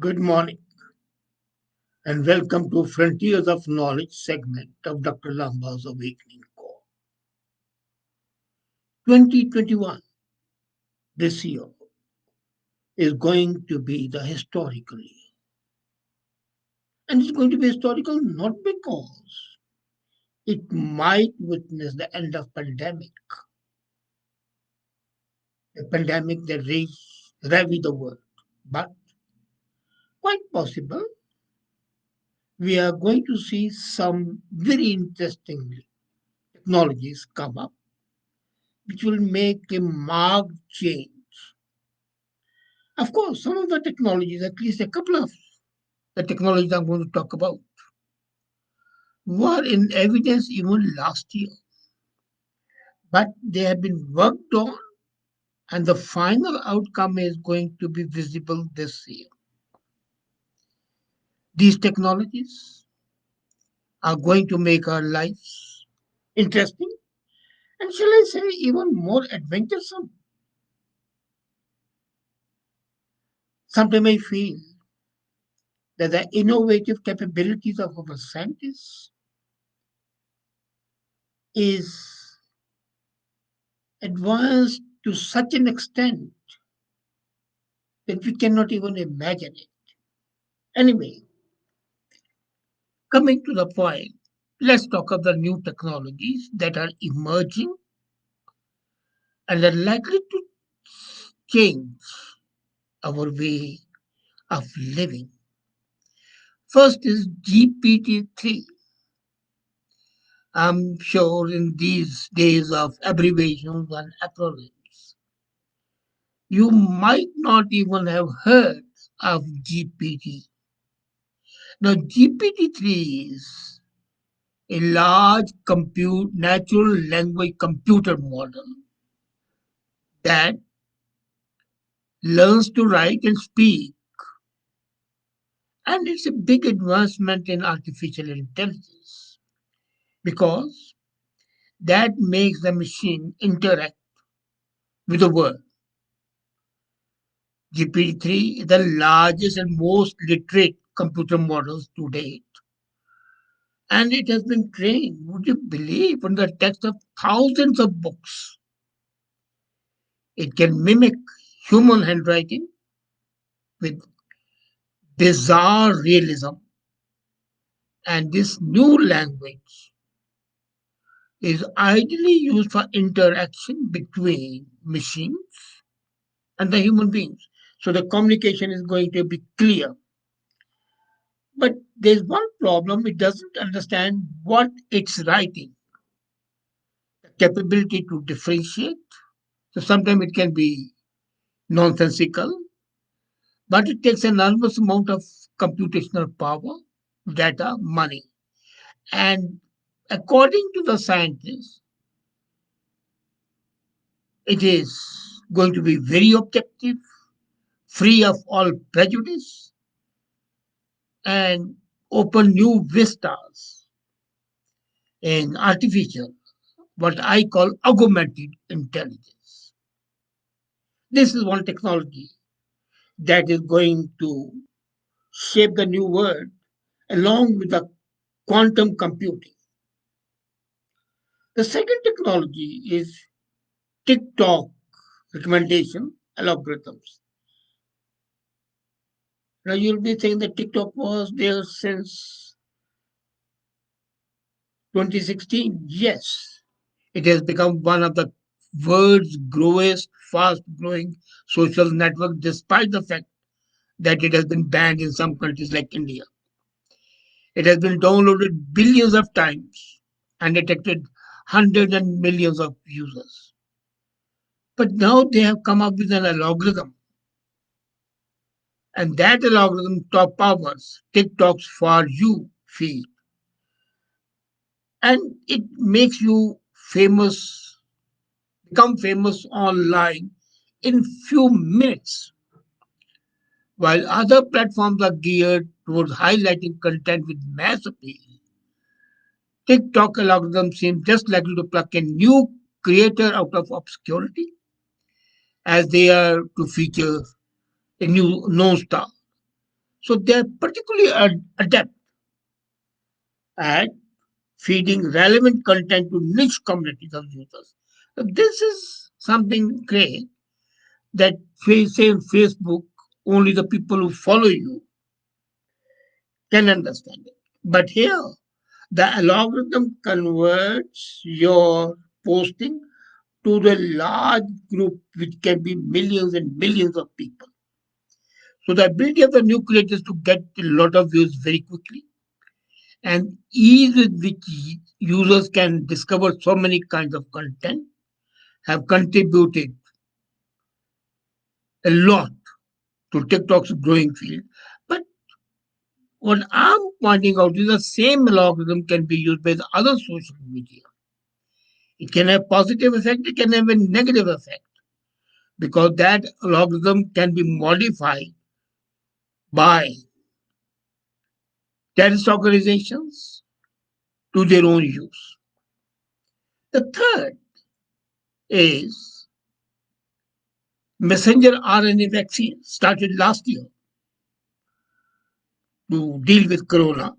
Good morning and welcome to Frontiers of Knowledge segment of Dr. Lamba's Awakening Call. 2021, this year, is going to be the historical year. And it's going to be historical not because it might witness the end of pandemic, a pandemic that ravaged the world, but quite possible we are going to see some very interesting technologies come up which will make a marked change. Of course, some of the technologies, at least a couple of the technologies I'm going to talk about, were in evidence even last year, but they have been worked on, and the final outcome is going to be visible this year. These technologies are going to make our lives interesting and, shall I say, even more adventuresome. Sometimes I feel that the innovative capabilities of our scientists is advanced to such an extent that we cannot even imagine it. Anyway, coming to the point, let's talk of the new technologies that are emerging and are likely to change our way of living. First is GPT-3. I'm sure in these days of abbreviations and acronyms, you might not even have heard of GPT. Now, GPT-3 is a large natural language computer model that learns to write and speak. And it's a big advancement in artificial intelligence because that makes the machine interact with the world. GPT-3 is the largest and most literate computer models to date. And it has been trained, would you believe, on the text of thousands of books. It can mimic human handwriting with bizarre realism. And this new language is ideally used for interaction between machines and the human beings. So the communication is going to be clear. But there's one problem, it doesn't understand what it's writing, the capability to differentiate. So sometimes it can be nonsensical, but it takes an enormous amount of computational power, data, money. And according to the scientists, it is going to be very objective, free of all prejudice, and open new vistas in artificial, what I call augmented intelligence. This is one technology that is going to shape the new world along with the quantum computing. The second technology is Tick-Tock recommendation algorithms. Now you'll be saying that TikTok was there since 2016. Yes, it has become one of the world's fast growing social network, despite the fact that it has been banned in some countries like India. It has been downloaded billions of times and detected hundreds and millions of users. But now they have come up with an algorithm, and that algorithm top powers TikTok's For You feed, and it makes you famous, become famous online in few minutes. While other platforms are geared towards highlighting content with mass appeal, TikTok algorithm seems just likely to pluck a new creator out of obscurity as they are to feature a new known star. So they're particularly adept at feeding relevant content to niche communities of users. So this is something great that say in Facebook, only the people who follow you can understand it. But here, the algorithm converts your posting to the large group, which can be millions and millions of people. So the ability of the new creators to get a lot of views very quickly and ease with which users can discover so many kinds of content have contributed a lot to TikTok's growing field. But what I'm pointing out is the same algorithm can be used by the other social media. It can have positive effect, it can have a negative effect because that algorithm can be modified by terrorist organizations to their own use. The third is messenger RNA vaccine started last year to deal with corona.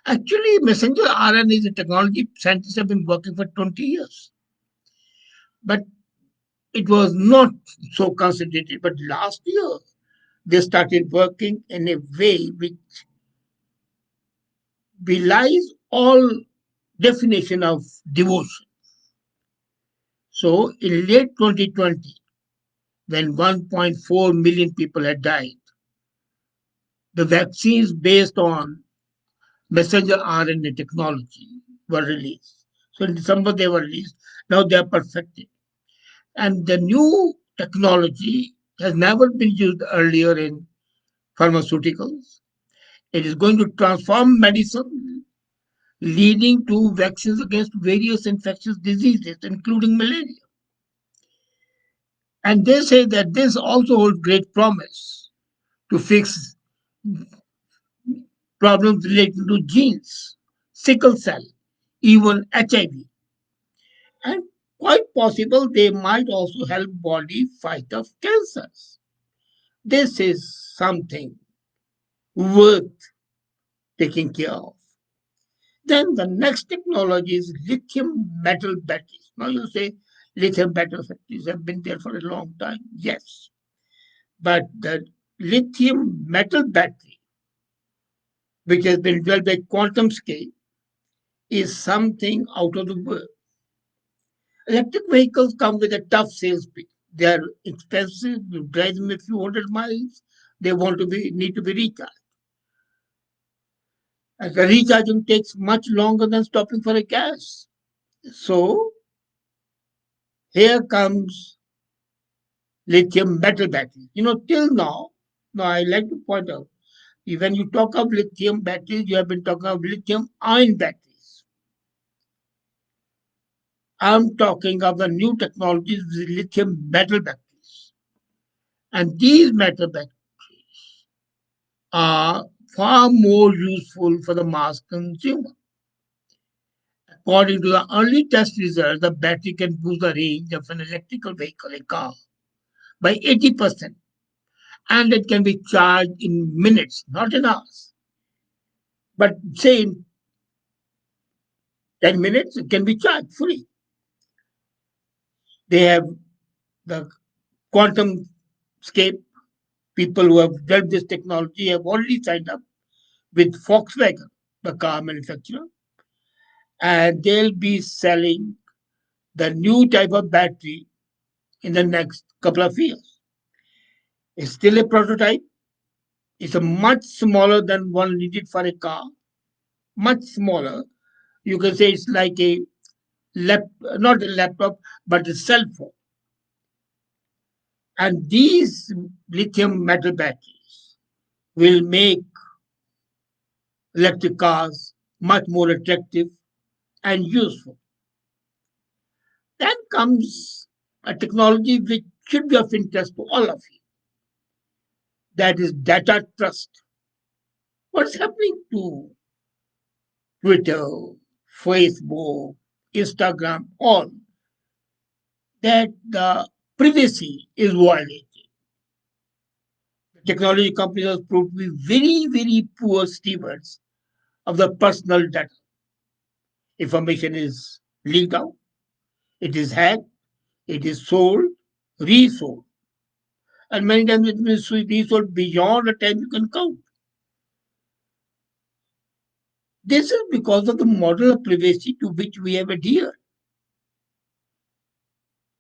Actually, messenger RNA is a technology scientists have been working for 20 years, but it was not so concentrated. But last year, they started working in a way which belies all definition of devotion. So, in late 2020, when 1.4 million people had died, the vaccines based on messenger RNA technology were released. So in December they were released. Now they are perfected. And the new technology has never been used earlier in pharmaceuticals. It is going to transform medicine, leading to vaccines against various infectious diseases, including malaria. And they say that this also holds great promise to fix problems related to genes, sickle cell, even HIV. And quite possible they might also help body fight off cancers. This is something worth taking care of. Then the next technology is lithium metal batteries. Now you say lithium metal batteries have been there for a long time. Yes. But the lithium metal battery, which has been developed by quantum scale, is something out of the world. Electric vehicles come with a tough sales pitch. They are expensive. You drive them a few hundred miles. They want to be need to be recharged. And the recharging takes much longer than stopping for a gas. So here comes lithium metal batteries. Till now I like to point out, when you talk of lithium batteries, you have been talking of lithium ion batteries. I'm talking of the new technologies with lithium metal batteries. And these metal batteries are far more useful for the mass consumer. According to the early test results, the battery can boost the range of an electrical vehicle, a car, by 80%, and it can be charged in minutes, not in hours. But say in 10 minutes, it can be charged fully. They have the quantum scape. People who have developed this technology have already signed up with Volkswagen, the car manufacturer, and they'll be selling the new type of battery in the next couple of years. It's still a prototype. It's a much smaller than one needed for a car. Much smaller. You can say it's like a not a laptop, but a cell phone. And these lithium metal batteries will make electric cars much more attractive and useful. Then comes a technology which should be of interest to all of you. That is data trust. What's happening to Twitter, Facebook, Instagram, all that the privacy is violated. Technology companies have proved to be very, very poor stewards of the personal data. Information is leaked out, it is hacked, it is sold, resold, and many times it is resold beyond the time you can count. This is because of the model of privacy to which we have adhered,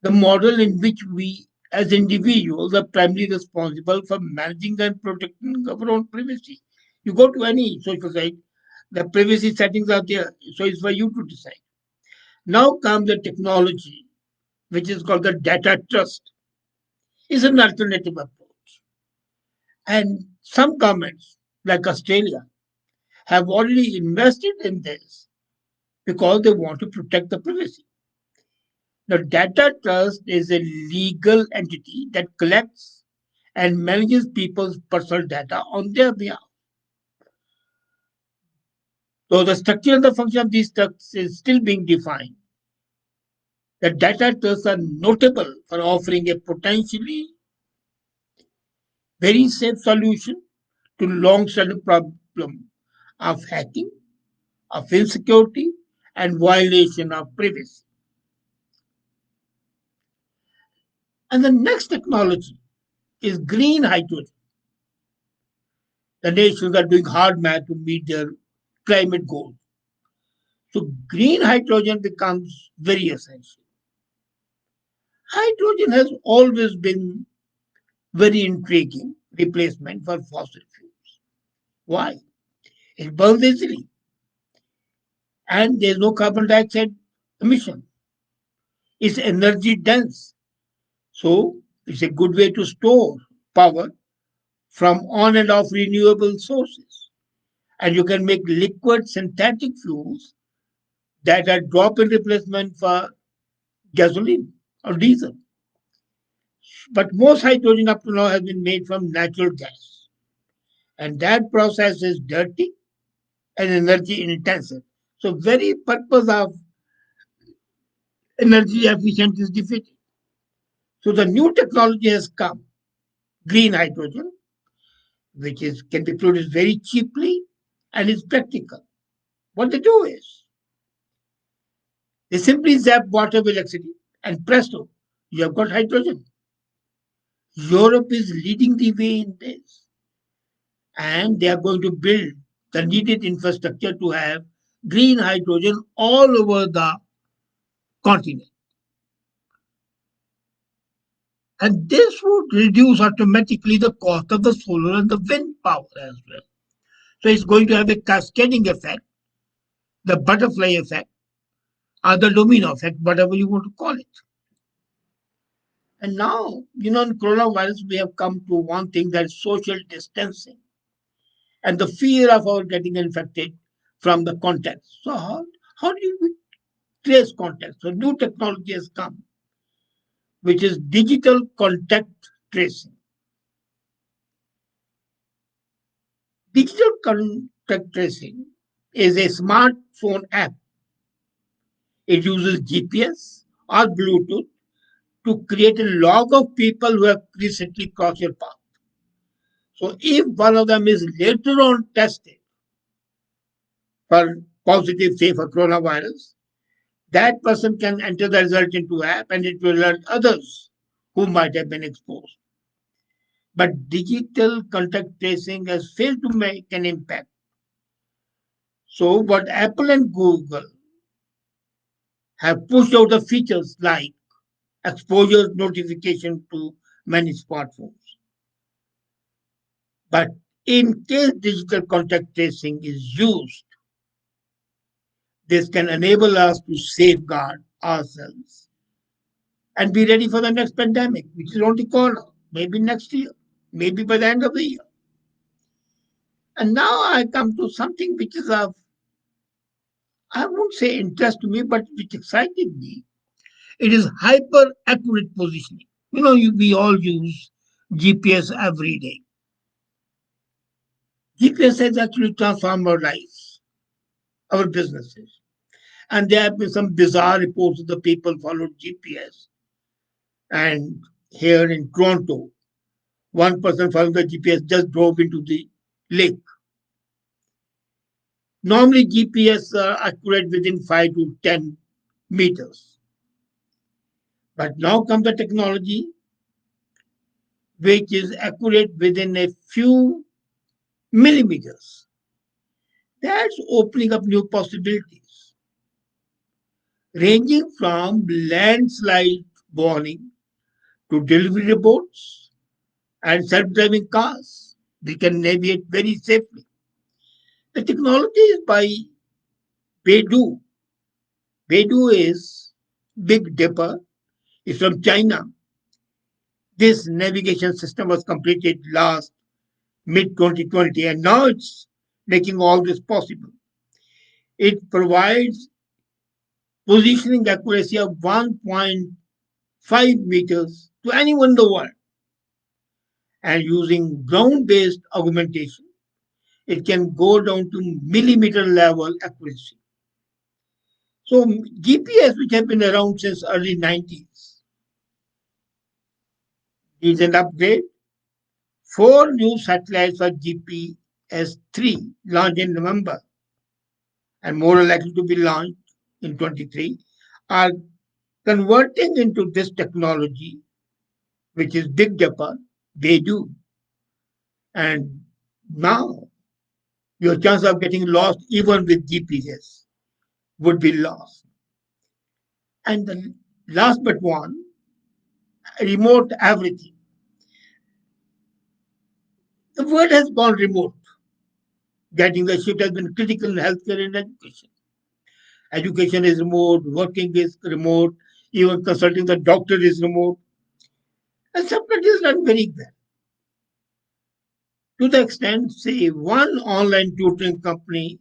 the model in which we as individuals are primarily responsible for managing and protecting our own privacy. You go to any social site, the privacy settings are there, so it's for you to decide. Now comes the technology, which is called the data trust, is an alternative approach. And some governments, like Australia, have already invested in this because they want to protect the privacy. The data trust is a legal entity that collects and manages people's personal data on their behalf. Though the structure and the function of these trusts is still being defined, the data trusts are notable for offering a potentially very safe solution to long-standing problem of hacking, of insecurity, and violation of privacy. And the next technology is green hydrogen. The nations are doing hard math to meet their climate goals. So green hydrogen becomes very essential. Hydrogen has always been very intriguing replacement for fossil fuels. Why? It burns easily and there's no carbon dioxide emission. It's energy dense. So it's a good way to store power from on and off renewable sources. And you can make liquid synthetic fuels that are drop in replacement for gasoline or diesel. But most hydrogen up to now has been made from natural gas. And that process is dirty and energy intensive. So very purpose of energy efficient is defeated. So the new technology has come, green hydrogen, which is can be produced very cheaply and is practical. What they do is they simply zap water with electricity and presto, you have got hydrogen. Europe is leading the way in this, and they are going to build the needed infrastructure to have green hydrogen all over the continent. And this would reduce automatically the cost of the solar and the wind power as well. So it's going to have a cascading effect, the butterfly effect, or the domino effect, whatever you want to call it. And now, in coronavirus, we have come to one thing that is social distancing and the fear of our getting infected from the contact. So how do we trace contact? So new technology has come, which is digital contact tracing. Digital contact tracing is a smartphone app. It uses GPS or Bluetooth to create a log of people who have recently crossed your path. So if one of them is later on tested for positive, say for coronavirus, that person can enter the result into app and it will alert others who might have been exposed. But digital contact tracing has failed to make an impact. So what Apple and Google have pushed out the features like exposure notification to many smartphones. But in case digital contact tracing is used, this can enable us to safeguard ourselves and be ready for the next pandemic, which is around the corner, maybe next year, maybe by the end of the year. And now I come to something which is of, I won't say interest to me, but which excited me. It is hyper accurate positioning. We all use GPS every day. GPS has actually transformed our lives, our businesses. And there have been some bizarre reports of the people followed GPS. And here in Toronto, One person following the GPS just drove into the lake. Normally, GPS are accurate within 5 to 10 meters. But now comes the technology which is accurate within a few millimeters. That's opening up new possibilities, ranging from landslide warning to delivery robots and self-driving cars. They can navigate very safely. The technology is by Beidou. Beidou is Big Dipper. It's from China. This navigation system was completed last mid 2020, and now it's making all this possible. It provides positioning accuracy of 1.5 meters to anyone in the world, and using ground based augmentation, it can go down to millimeter level accuracy. So, GPS, which have been around since early 90s, needs an upgrade. Four new satellites for GPS-3 launched in November and more are likely to be launched in 23 are converting into this technology, which is Big Dipper. They do. And now your chance of getting lost, even with GPS, would be lost. And the last but one, remote everything. The world has gone remote. Getting the shift has been critical in healthcare and education. Education is remote, working is remote, even consulting the doctor is remote. And some countries run very well. To the extent, say, one online tutoring company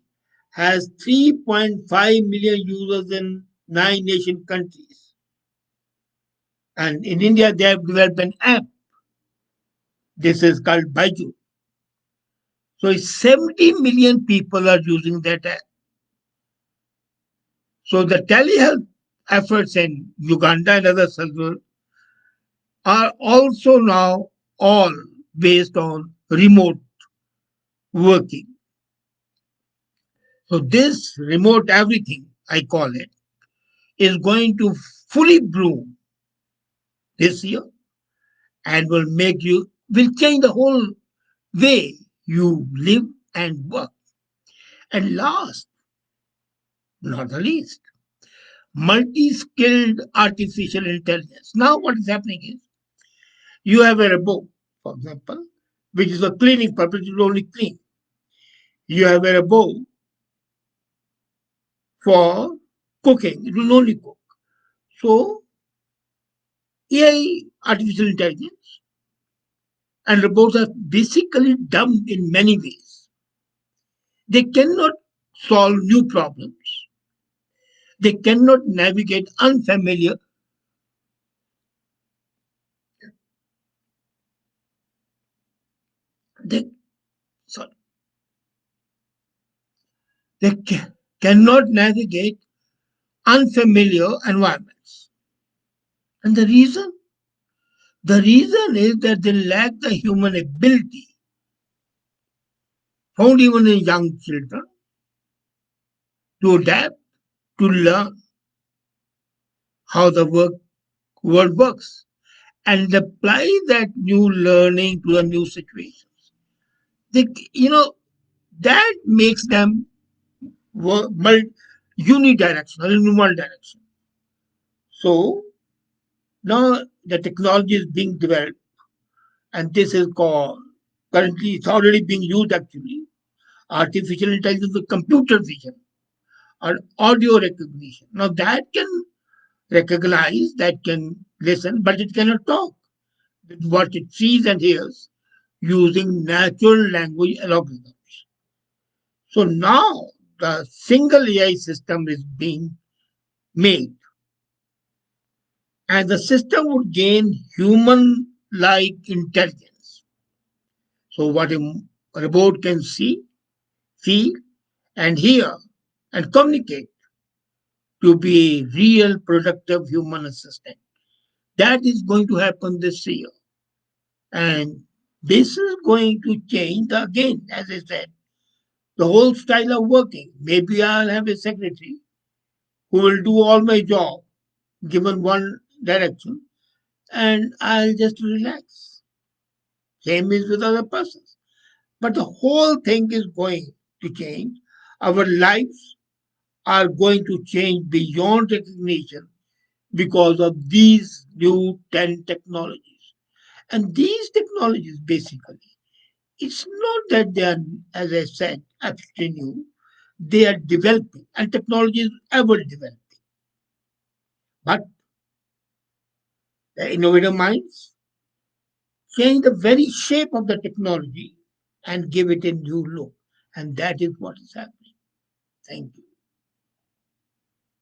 has 3.5 million users in 9 nation countries. And in India, they have developed an app. This is called Baiju. So 70 million people are using that app. So the telehealth efforts in Uganda and other countries are also now all based on remote working. So this remote everything, I call it, is going to fully bloom this year and will change the whole way you live and work. And last, not the least, multi-skilled artificial intelligence. Now what is happening is you have a robot, for example, which is a cleaning purpose, it will only clean. You have a robot for cooking, it will only cook. So AI, artificial intelligence, and robots are basically dumb in many ways. They cannot solve new problems. They cannot navigate unfamiliar. They, sorry, they cannot navigate unfamiliar environments. And the reason is that they lack the human ability found even in young children to adapt, to learn how the world works, and apply that new learning to the new situations. They, you know, that makes them unidirectional in one direction. So now the technology is being developed, and this is called currently it's already being used actually. Artificial intelligence with computer vision or audio recognition. Now that can recognize, that can listen, but it cannot talk with what it sees and hears using natural language algorithms. So now the single AI system is being made, and the system would gain human like intelligence. So, what a robot can see, feel, and hear and communicate to be a real productive human assistant. That is going to happen this year. And This is going to change again, as I said, the whole style of working. Maybe I'll have a secretary who will do all my job given one direction and I'll just relax. Same is with other persons. But the whole thing is going to change. Our lives are going to change beyond recognition because of these new 10 technologies. And these technologies basically, it's not that they are, as I said, absolutely new. They are developing, and technology is ever developing. But the innovative minds change the very shape of the technology and give it a new look. And that is what is happening. Thank you.